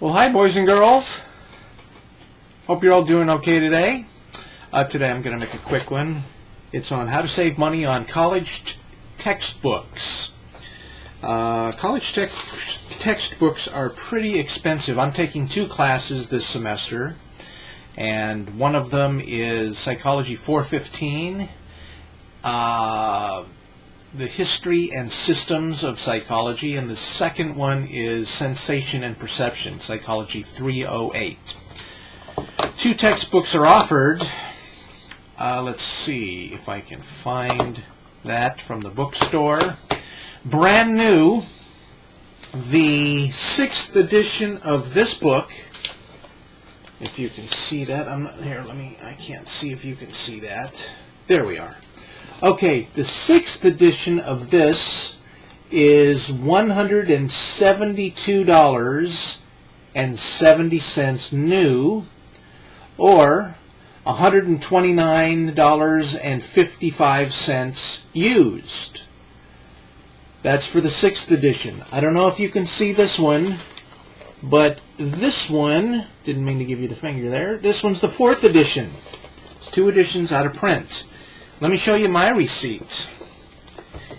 Well, hi boys and girls. Hope you're all doing okay today. Today I'm going to make a quick one. It's on how to save money on college textbooks. College textbooks are pretty expensive. I'm taking 2 classes this semester, and one of them is Psychology 415, the history and systems of psychology, and the second one is Sensation and Perception, Psychology 308. 2 textbooks are offered. Let's see if I can find that from the bookstore. Brand new, the 6th edition of this book. If you can see that, I can't see if you can see that. There we are. Okay, the 6th edition of this is $172.70 new, or $129.55 used. That's for the 6th edition. I don't know if you can see this one, but this one, didn't mean to give you the finger there, this one's the 4th edition. It's 2 editions out of print. Let me show you my receipt.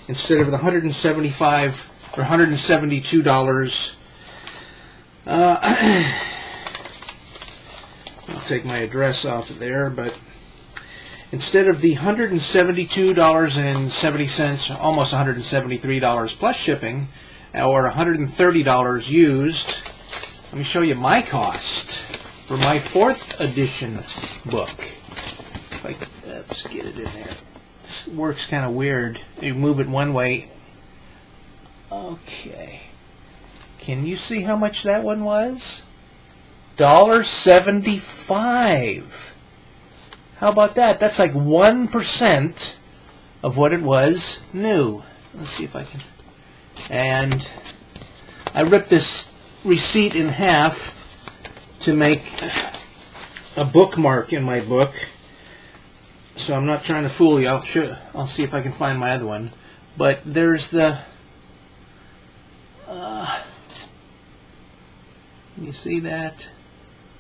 Instead of the $175 or $172, I'll take my address off of there, but instead of the $172.70, almost $173 plus shipping, or $130 used, let me show you my cost for my 4th edition book. If I could get it in there. This works kind of weird. You move it one way. Okay. Can you see how much that one was? $1.75. How about that? That's like 1% of what it was new. Let's see if I can. And I ripped this receipt in half to make a bookmark in my book. So I'm not trying to fool you. I'll see if I can find my other one. But there's the... you see that?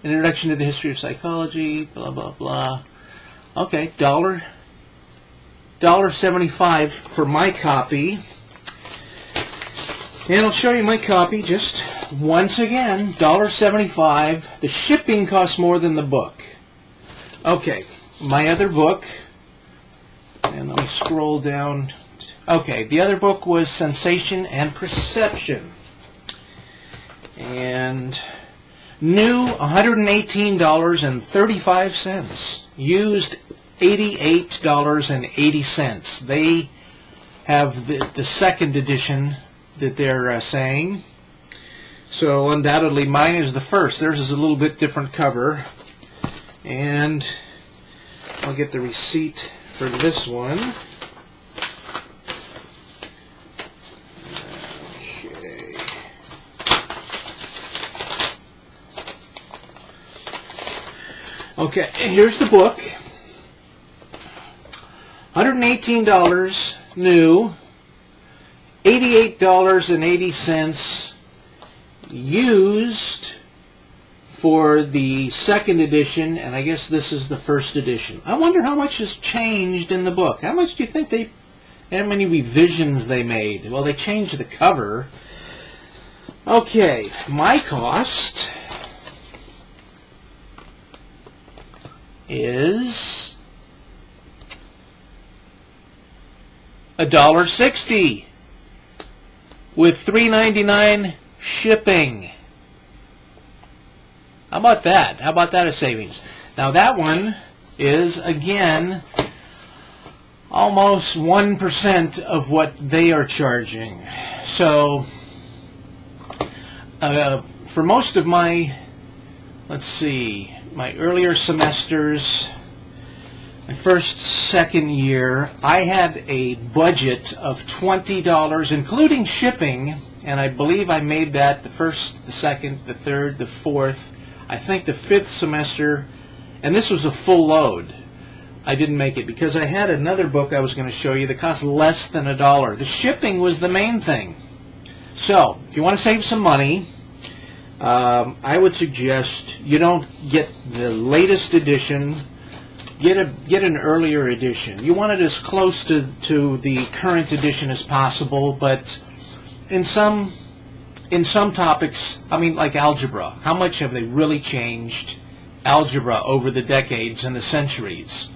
An Introduction to the History of Psychology, blah, blah, blah. Okay, $1.75 for my copy. And I'll show you my copy just once again. $1.75. The shipping costs more than the book. Okay, my other book. And let me scroll down. Okay, the other book was Sensation and Perception. And new, $118.35. Used, $88.80. They have the 2nd edition that they're saying. So undoubtedly mine is the 1st. Theirs is a little bit different cover. And I'll get the receipt for this one. Okay. Okay, here's the book. $118 new, $88.80 used for the 2nd edition, and I guess this is the 1st edition. I wonder how much has changed in the book. How much do you think how many revisions they made? Well, they changed the cover. Okay, my cost is $1.60 with $3.99 shipping. How about that? How about that a savings? Now that one is, again, almost 1% of what they are charging. So for most of my, let's see, my earlier semesters, my 1st, 2nd year, I had a budget of $20, including shipping, and I believe I made that the 1st, the 2nd, the 3rd, the 4th, I think the 5th semester, and this was a full load. I didn't make it because I had another book I was going to show you that cost less than $1. The shipping was the main thing. So, if you want to save some money, I would suggest you don't get the latest edition. Get an earlier edition. You want it as close to the current edition as possible, but in some topics, I mean, like algebra, how much have they really changed algebra over the decades and the centuries?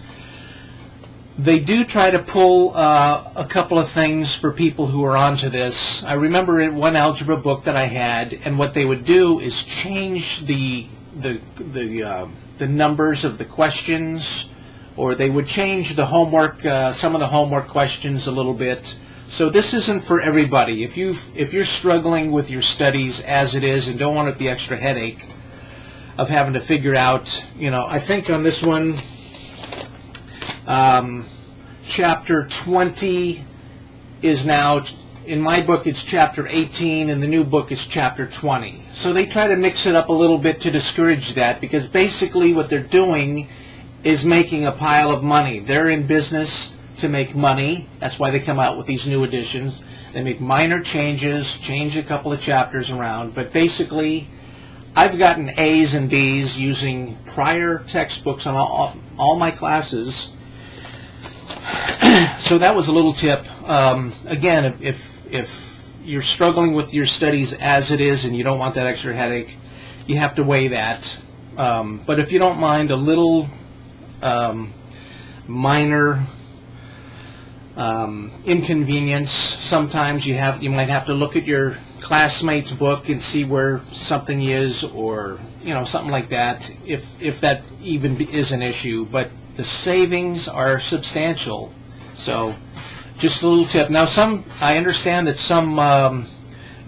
They do try to pull a couple of things for people who are onto this. I remember in one algebra book that I had, and what they would do is change the numbers of the questions, or they would change the homework, some of the homework questions a little bit. So this isn't for everybody. If you're struggling with your studies as it is and don't want the extra headache of having to figure out, I think on this one, chapter 20 is now, in my book it's chapter 18, and the new book is chapter 20. So they try to mix it up a little bit to discourage that, because basically what they're doing is making a pile of money. They're in business to make money. That's why they come out with these new editions. They make minor changes, change a couple of chapters around, but basically I've gotten A's and B's using prior textbooks on all my classes. So that was a little tip. Again, if you're struggling with your studies as it is and you don't want that extra headache, you have to weigh that. But if you don't mind a little minor inconvenience, sometimes you might have to look at your classmate's book and see where something is, or something like that, if that even is an issue. But the savings are substantial. So just a little tip. Now I understand that some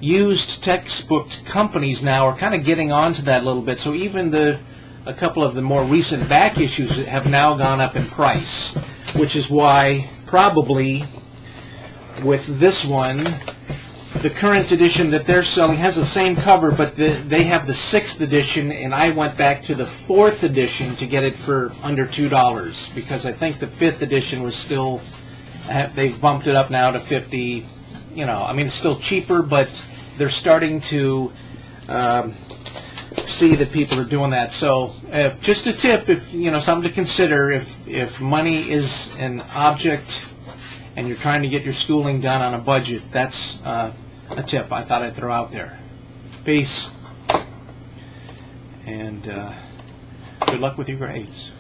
used textbook companies now are kind of getting onto that a little bit. So even a couple of the more recent back issues have now gone up in price, which is why probably with this one, the current edition that they're selling has the same cover, but they have the 6th edition, and I went back to the 4th edition to get it for under $2, because I think the 5th edition was still, they've bumped it up now to $50. I mean, it's still cheaper, but they're starting to see that people are doing that. So just a tip, if something to consider, if money is an object and you're trying to get your schooling done on a budget, that's a tip I thought I'd throw out there. Peace, and good luck with your grades.